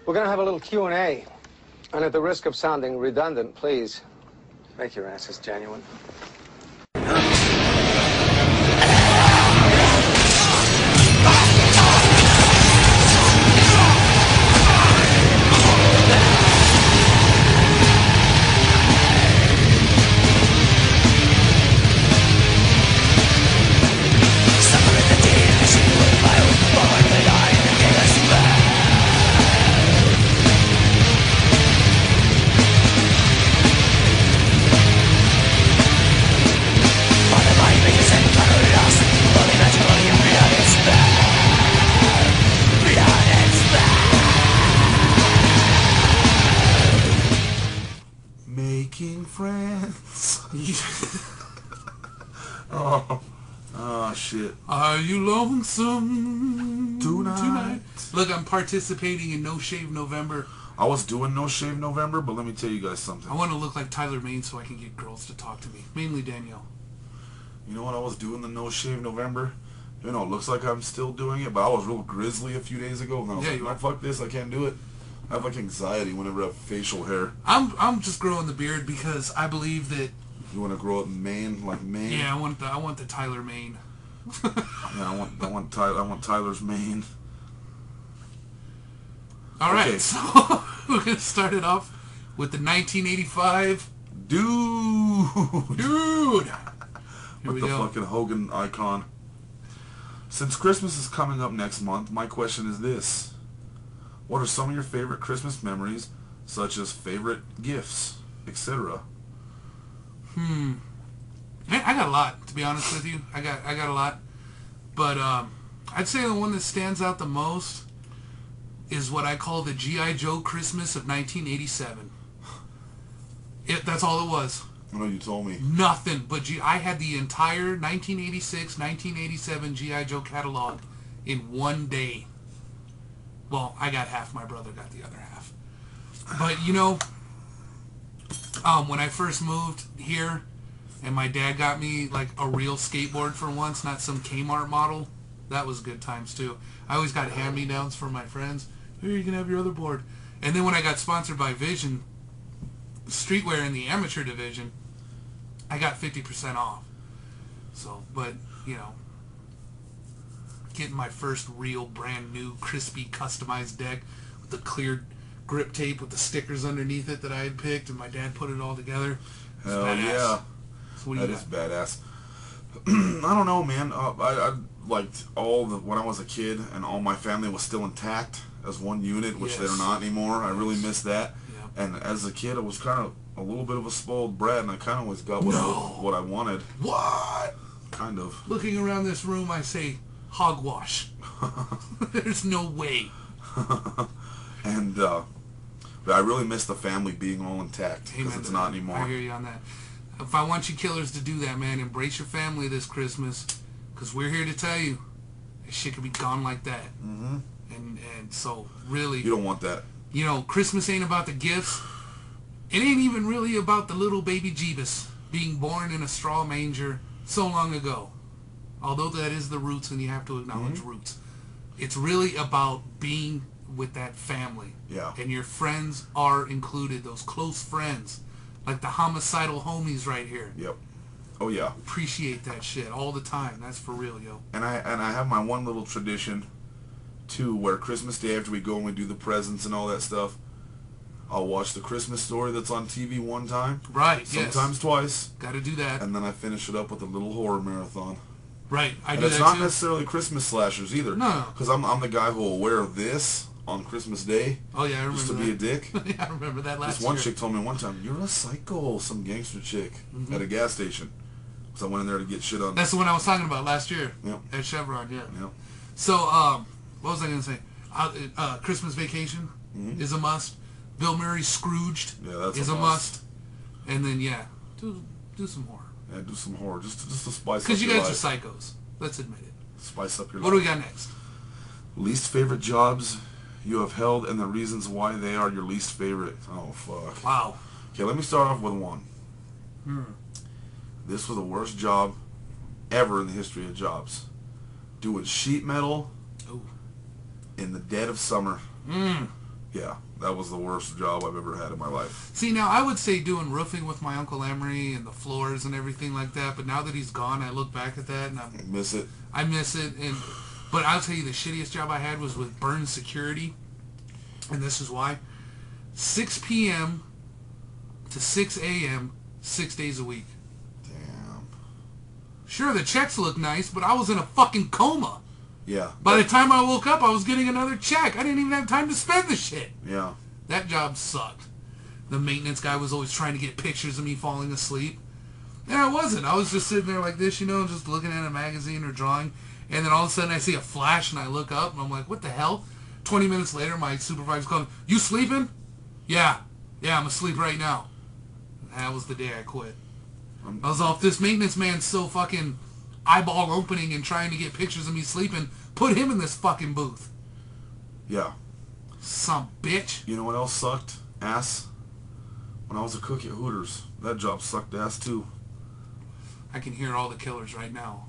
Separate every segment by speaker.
Speaker 1: We're going to have a little Q&A. And at the risk of sounding redundant, please make your answers genuine.
Speaker 2: Making friends. Oh, shit.
Speaker 3: Are you lonesome
Speaker 2: tonight?
Speaker 3: Look, I'm participating in No Shave November.
Speaker 2: I was doing No Shave November, but let me tell you guys something.
Speaker 3: I want to look like Tyler Mane so I can get girls to talk to me. Mainly Danielle.
Speaker 2: You know what? I was doing the No Shave November. You know, it looks like I'm still doing it, but I was real grizzly a few days ago. And I was like, no, fuck this. I can't do it. I have like anxiety whenever I have facial hair.
Speaker 3: I'm just growing the beard because I believe that.
Speaker 2: You want to grow it Mane, like Mane?
Speaker 3: Yeah, I want the Tyler Mane.
Speaker 2: Yeah, I want Tyler's mane.
Speaker 3: All right,
Speaker 2: okay.
Speaker 3: So we're gonna start it off with the 1985
Speaker 2: Dude.
Speaker 3: Here we
Speaker 2: the
Speaker 3: go.
Speaker 2: Fucking Hogan icon. Since Christmas is coming up next month, my question is this: what are some of your favorite Christmas memories, such as favorite gifts, etc.?
Speaker 3: I got a lot, to be honest with you. I got a lot, but I'd say the one that stands out the most is what I call the G.I. Joe Christmas of 1987. That's all it was.
Speaker 2: I know you told me.
Speaker 3: Nothing but I had the entire 1986, 1987 G.I. Joe catalog in one day. Well, I got half. My brother got the other half. But, you know, when I first moved here, and my dad got me, like, a real skateboard for once, not some Kmart model, that was good times, too. I always got hand-me-downs from my friends. Here, you can have your other board. And then when I got sponsored by Vision Streetwear in the amateur division, I got 50% off. So, but, you know, getting my first real brand new crispy customized deck with the clear grip tape with the stickers underneath it that I had picked, and my dad put it all together.
Speaker 2: Hell yeah.
Speaker 3: So
Speaker 2: that is badass. I don't know, man. I liked when I was a kid and all my family was still intact as one unit, which they're not anymore. I really miss that. Yeah. And as a kid, I was kind of a little bit of a spoiled brat, and I kind of always got what I wanted.
Speaker 3: What?
Speaker 2: Kind of.
Speaker 3: Looking around this room, I say, hogwash. There's no way.
Speaker 2: And but I really miss the family being all intact because it's not anymore.
Speaker 3: I hear you on that. If I want you killers to do that, man, embrace your family this Christmas, because we're here to tell you, this shit could be gone like that. Mm-hmm. And so, really...
Speaker 2: You don't want that.
Speaker 3: You know, Christmas ain't about the gifts. It ain't even really about the little baby Jeebus being born in a straw manger so long ago. Although that is the roots, and you have to acknowledge roots. It's really about being with that family.
Speaker 2: Yeah.
Speaker 3: And your friends are included, those close friends. Like the homicidal homies right here.
Speaker 2: Yep. Oh yeah.
Speaker 3: Appreciate that shit all the time. That's for real, yo.
Speaker 2: And I have my one little tradition too, where Christmas Day after we go and we do the presents and all that stuff, I'll watch the Christmas Story that's on TV one time.
Speaker 3: Right.
Speaker 2: Sometimes twice.
Speaker 3: Got to do that.
Speaker 2: And then I finish it up with a little horror marathon.
Speaker 3: Right. I do that too.
Speaker 2: And it's not necessarily Christmas slashers either.
Speaker 3: No.
Speaker 2: Because I'm the guy who will wear this on Christmas Day.
Speaker 3: Oh yeah, I remember
Speaker 2: just to
Speaker 3: that.
Speaker 2: be a dick.
Speaker 3: Yeah, I remember that last
Speaker 2: This one
Speaker 3: year.
Speaker 2: chick told me one time, "You're a psycho," some gangster chick at a gas station. So I went in there to get shit on.
Speaker 3: That's the one I was talking about last year.
Speaker 2: Yep.
Speaker 3: At Chevron, yeah.
Speaker 2: Yep.
Speaker 3: So, what was I going to say? Christmas Vacation is a must. Bill Murray's Scrooged is a must. And then, yeah, do some horror.
Speaker 2: Yeah, do some horror. Just to spice up your life.
Speaker 3: Because you guys are psychos. Let's admit it.
Speaker 2: Spice up your life.
Speaker 3: What do we got next?
Speaker 2: Least favorite jobs you have held and the reasons why they are your least favorite. Oh, fuck.
Speaker 3: Wow.
Speaker 2: Okay, let me start off with one. This was the worst job ever in the history of jobs. Doing sheet metal in the dead of summer. Yeah. That was the worst job I've ever had in my life.
Speaker 3: See, now I would say doing roofing with my Uncle Emery and the floors and everything like that, but now that he's gone, I look back at that and
Speaker 2: I miss it.
Speaker 3: I miss it. But I'll tell you, the shittiest job I had was with Burns Security, and this is why. 6 p.m. to 6 a.m., 6 days a week.
Speaker 2: Damn.
Speaker 3: Sure, the checks look nice, but I was in a fucking coma.
Speaker 2: Yeah.
Speaker 3: By the time I woke up, I was getting another check. I didn't even have time to spend the shit.
Speaker 2: Yeah.
Speaker 3: That job sucked. The maintenance guy was always trying to get pictures of me falling asleep. And I wasn't. I was just sitting there like this, just looking at a magazine or drawing. And then all of a sudden I see a flash and I look up and I'm like, what the hell? 20 minutes later, my supervisor's calling, you sleeping? Yeah. Yeah, I'm asleep right now. That was the day I quit. I was off. This maintenance man's so fucking eyeball opening and trying to get pictures of me sleeping. Put him in this fucking booth.
Speaker 2: Yeah.
Speaker 3: Some bitch.
Speaker 2: You know what else sucked? Ass. When I was a cook at Hooters, that job sucked ass too.
Speaker 3: I can hear all the killers right now.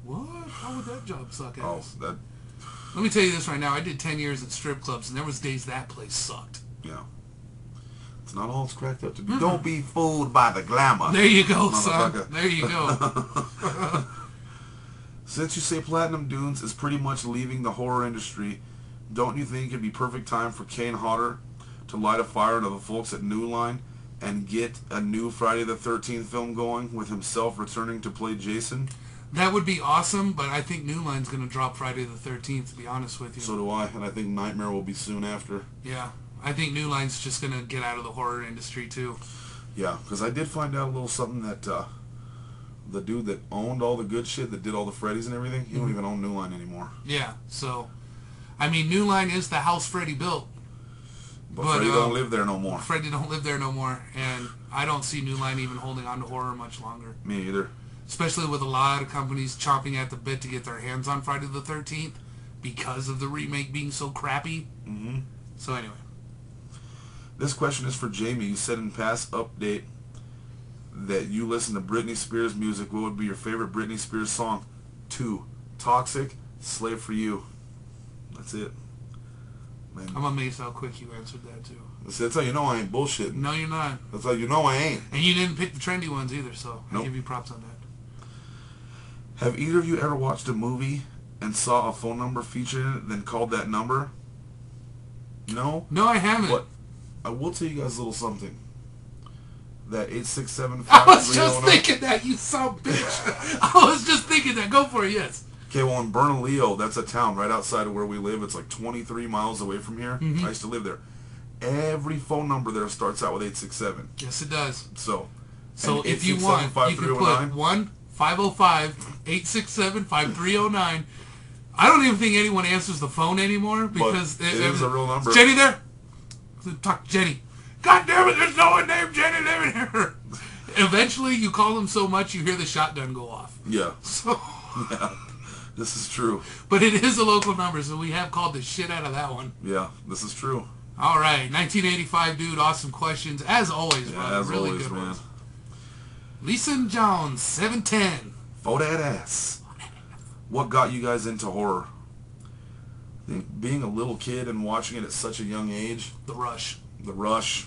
Speaker 3: What? How would that job suck ass?
Speaker 2: Oh, that.
Speaker 3: Let me tell you this right now. I did 10 years at strip clubs, and there was days that place sucked.
Speaker 2: Yeah. It's not all it's cracked up to be. Don't be fooled by the glamour.
Speaker 3: There you go, son. There you go.
Speaker 2: Since you say Platinum Dunes is pretty much leaving the horror industry, don't you think it'd be perfect time for Kane Hodder to light a fire to the folks at New Line and get a new Friday the 13th film going with himself returning to play Jason?
Speaker 3: That would be awesome, but I think New Line's going to drop Friday the 13th, to be honest with you.
Speaker 2: So do I, and I think Nightmare will be soon after.
Speaker 3: Yeah. I think New Line's just going to get out of the horror industry, too.
Speaker 2: Yeah, because I did find out a little something that the dude that owned all the good shit, that did all the Freddy's and everything, he don't even own New Line anymore.
Speaker 3: Yeah, so, I mean, New Line is the house Freddy built.
Speaker 2: But Freddy don't live there no more.
Speaker 3: Freddy don't live there no more, and I don't see New Line even holding on to horror much longer.
Speaker 2: Me either.
Speaker 3: Especially with a lot of companies chomping at the bit to get their hands on Friday the 13th because of the remake being so crappy.
Speaker 2: Mm-hmm.
Speaker 3: So anyway.
Speaker 2: This question is for Jamie. You said in past update that you listen to Britney Spears music. What would be your favorite Britney Spears song? 2. Toxic, Slave for You. That's it. Man.
Speaker 3: I'm amazed how quick you answered that, too.
Speaker 2: That's how you know I ain't bullshitting.
Speaker 3: No, you're not.
Speaker 2: That's how you know I ain't.
Speaker 3: And you didn't pick the trendy ones either, so
Speaker 2: Nope.
Speaker 3: I give you props on that.
Speaker 2: Have either of you ever watched a movie and saw a phone number featured in it, then called that number? No?
Speaker 3: No, I haven't.
Speaker 2: What? I will tell you guys a little something. That 867-5309.
Speaker 3: I was just thinking that, you son of a bitch. I was just thinking that. Go for it, yes.
Speaker 2: Okay, well, in Bernalillo, that's a town right outside of where we live. It's like 23 miles away from here.
Speaker 3: Mm-hmm.
Speaker 2: I used to live there. Every phone number there starts out with 867.
Speaker 3: Yes, it does.
Speaker 2: So
Speaker 3: if you want, you can put 1-505-867-5309. I don't even think anyone answers the phone anymore because
Speaker 2: it is a real number.
Speaker 3: Is Jenny there? Talk to Jenny. God damn it, there's no one named Jenny living here. Eventually, you call them so much, you hear the shotgun go off.
Speaker 2: Yeah.
Speaker 3: So,
Speaker 2: yeah. This is true.
Speaker 3: But it is a local number, so we have called the shit out of that one.
Speaker 2: Yeah, this is true.
Speaker 3: All right, 1985, dude. Awesome questions. As always,
Speaker 2: yeah,
Speaker 3: brother.
Speaker 2: as
Speaker 3: Really
Speaker 2: always,
Speaker 3: good
Speaker 2: man.
Speaker 3: ones. Lisa Jones, 710.
Speaker 2: For that ass. What got you guys into horror? I think being a little kid and watching it at such a young age.
Speaker 3: The Rush.
Speaker 2: Because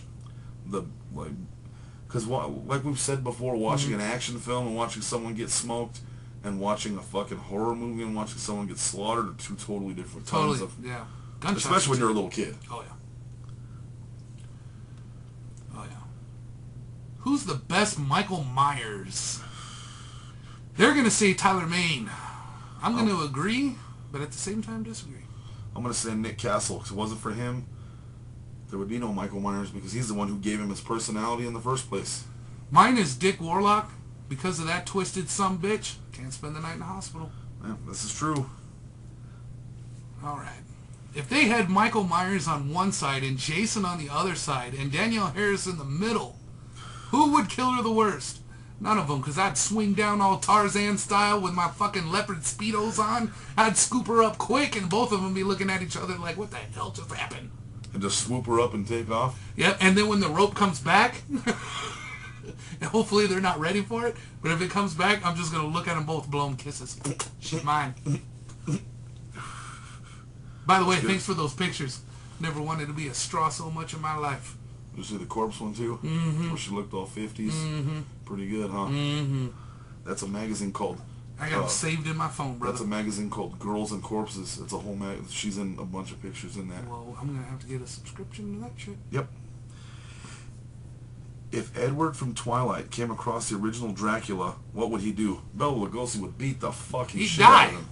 Speaker 2: like we've said before, watching an action film and watching someone get smoked and watching a fucking horror movie and watching someone get slaughtered are two totally different kinds of...
Speaker 3: Yeah. Gunshots.
Speaker 2: Especially when you're a little kid.
Speaker 3: Oh, yeah. Oh, yeah. Who's the best Michael Myers? They're going to say Tyler Mane. I'm going to agree, but at the same time disagree.
Speaker 2: I'm going to say Nick Castle, because if it wasn't for him, there would be no Michael Myers, because he's the one who gave him his personality in the first place.
Speaker 3: Mine is Dick Warlock. Because of that twisted sumbitch, can't spend the night in the hospital.
Speaker 2: Yeah, this is true.
Speaker 3: All right. If they had Michael Myers on one side and Jason on the other side and Danielle Harris in the middle, who would kill her the worst? None of them, because I'd swing down all Tarzan style with my fucking leopard Speedos on. I'd scoop her up quick, and both of them be looking at each other like, what the hell just happened?
Speaker 2: And just swoop her up and take off?
Speaker 3: Yep, and then when the rope comes back, and hopefully they're not ready for it, but if it comes back, I'm just going to look at them both, blow them kisses. Shit, mine. By the way, thanks for those pictures. Never wanted to be a straw so much in my life.
Speaker 2: You see the corpse one too?
Speaker 3: Mm-hmm.
Speaker 2: Where she looked all 50s?
Speaker 3: Mm-hmm.
Speaker 2: Pretty good, huh?
Speaker 3: Mm-hmm.
Speaker 2: That's a magazine called...
Speaker 3: I got them saved in my phone, brother.
Speaker 2: That's a magazine called Girls and Corpses. It's a whole she's in a bunch of pictures in that.
Speaker 3: Well, I'm going to have to get a subscription to that shit.
Speaker 2: Yep. If Edward from Twilight came across the original Dracula, what would he do? Bela Lugosi would beat the fucking shit out of him.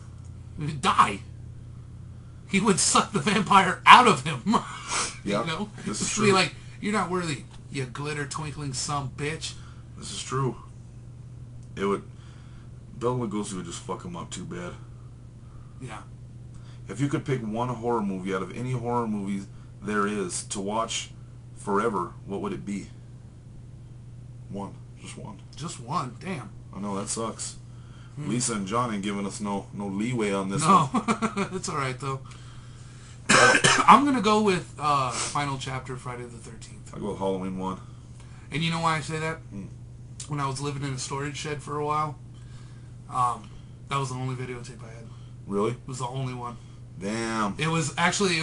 Speaker 3: He'd die. He would suck the vampire out of him.
Speaker 2: Yeah,
Speaker 3: you know?
Speaker 2: this is
Speaker 3: Just
Speaker 2: true.
Speaker 3: be like, you're not worthy, you glitter twinkling some bitch.
Speaker 2: This is true. It would... Bela Lugosi would just fuck him up too bad.
Speaker 3: Yeah.
Speaker 2: If you could pick one horror movie out of any horror movie there is to watch forever, what would it be? One. Just one.
Speaker 3: Just one. Damn.
Speaker 2: I know, that sucks. Lisa and John ain't giving us no leeway on this
Speaker 3: No.
Speaker 2: one.
Speaker 3: It's alright, though. I'm going to go with final chapter, Friday the 13th.
Speaker 2: I'll go with Halloween 1.
Speaker 3: And you know why I say that? When I was living in a storage shed for a while, that was the only videotape I had.
Speaker 2: Really?
Speaker 3: It was the only one.
Speaker 2: Damn.
Speaker 3: It was actually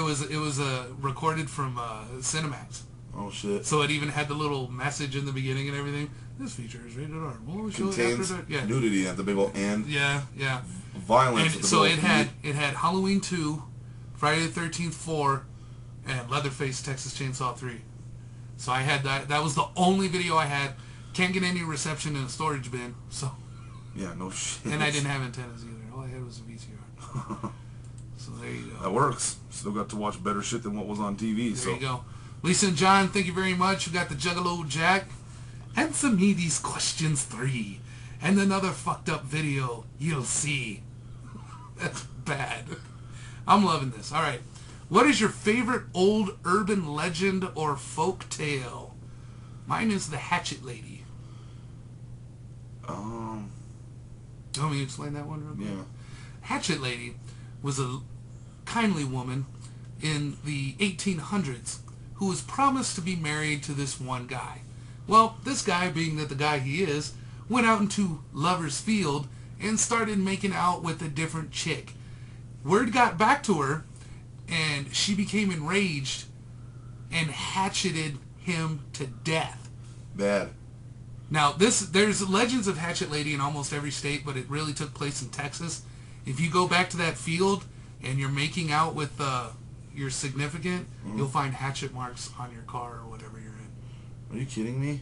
Speaker 3: recorded from Cinemax.
Speaker 2: Oh shit.
Speaker 3: So it even had the little message in the beginning and everything. This feature is rated R. We'll show it after
Speaker 2: Contains
Speaker 3: dark. Yeah.
Speaker 2: nudity at the big old and
Speaker 3: Yeah, yeah.
Speaker 2: violence.
Speaker 3: And
Speaker 2: at the
Speaker 3: so
Speaker 2: big
Speaker 3: it
Speaker 2: old
Speaker 3: had
Speaker 2: P.
Speaker 3: it had Halloween 2, Friday the 13th 4, and Leatherface Texas Chainsaw 3. So I had that. That was the only video I had. Can't get any reception in a storage bin. So.
Speaker 2: Yeah, no shit.
Speaker 3: And I didn't have antennas either. All I had was a VCR. So there you go.
Speaker 2: That works. Still got to watch better shit than what was on TV.
Speaker 3: There you go. Lisa and John, thank you very much. You got the Juggalo Jack. Answer me these questions 3. And another fucked up video you'll see. That's bad. I'm loving this. All right. What is your favorite old urban legend or folk tale? Mine is the Hatchet Lady. Do you want me to explain that one real quick?
Speaker 2: Yeah.
Speaker 3: Hatchet Lady was a kindly woman in the 1800s who was promised to be married to this one guy. Well, this guy, being that the guy he is, went out into Lover's Field and started making out with a different chick. Word got back to her, and she became enraged and hatcheted him to death.
Speaker 2: Bad.
Speaker 3: Now, there's legends of Hatchet Lady in almost every state, but it really took place in Texas. If you go back to that field and you're making out with your significant, you'll find hatchet marks on your car or whatever you're in.
Speaker 2: Are you kidding me?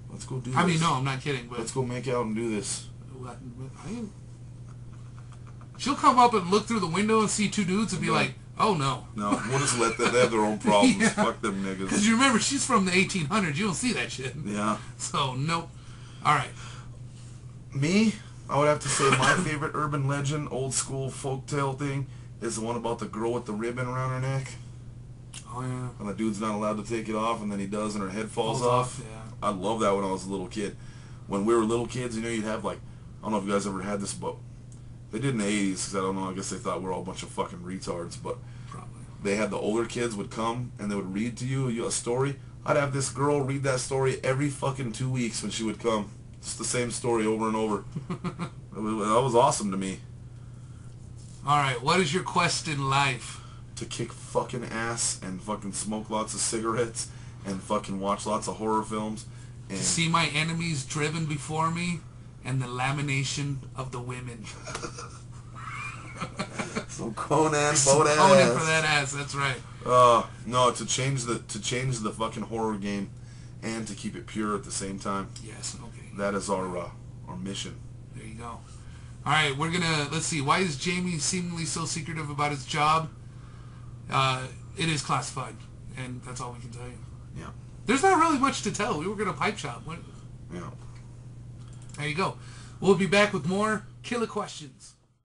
Speaker 2: Let's go do this.
Speaker 3: I mean, no, I'm not kidding, but...
Speaker 2: Let's go make out and do this.
Speaker 3: She'll come up and look through the window and see two dudes and be like, oh, no.
Speaker 2: No, we'll just let them. They have their own problems.
Speaker 3: Yeah.
Speaker 2: Fuck them niggas.
Speaker 3: Because you remember, she's from the 1800s. You don't see that shit.
Speaker 2: Yeah.
Speaker 3: So, nope. All right.
Speaker 2: Me, I would have to say my favorite urban legend, old school folktale thing, is the one about the girl with the ribbon around her neck.
Speaker 3: Oh, yeah.
Speaker 2: And the dude's not allowed to take it off, and then he does, and her head falls off.
Speaker 3: Yeah.
Speaker 2: I love that when I was a little kid. When we were little kids, you know, you'd have like, I don't know if you guys ever had this, but they did in the 80s, because I don't know, I guess they thought we were all a bunch of fucking retards, but
Speaker 3: Probably.
Speaker 2: they had the older kids would come, and they would read to you a story. I'd have this girl read that story every fucking 2 weeks when she would come. It's the same story over and over. That was awesome to me.
Speaker 3: All right. What is your quest in life?
Speaker 2: To kick fucking ass and fucking smoke lots of cigarettes and fucking watch lots of horror films. And
Speaker 3: See my enemies driven before me and the lamination of the women.
Speaker 2: some Conan
Speaker 3: Some
Speaker 2: boat
Speaker 3: Conan
Speaker 2: ass.
Speaker 3: for that ass. That's right.
Speaker 2: No, to change the fucking horror game and to keep it pure at the same time.
Speaker 3: Yes. Okay.
Speaker 2: That is our mission.
Speaker 3: There you go. All right. We're gonna let's see. Why is Jamie seemingly so secretive about his job? It is classified, and that's all we can tell you.
Speaker 2: Yeah.
Speaker 3: There's not really much to tell. We were gonna pipe shop.
Speaker 2: Yeah.
Speaker 3: There you go. We'll be back with more killer questions.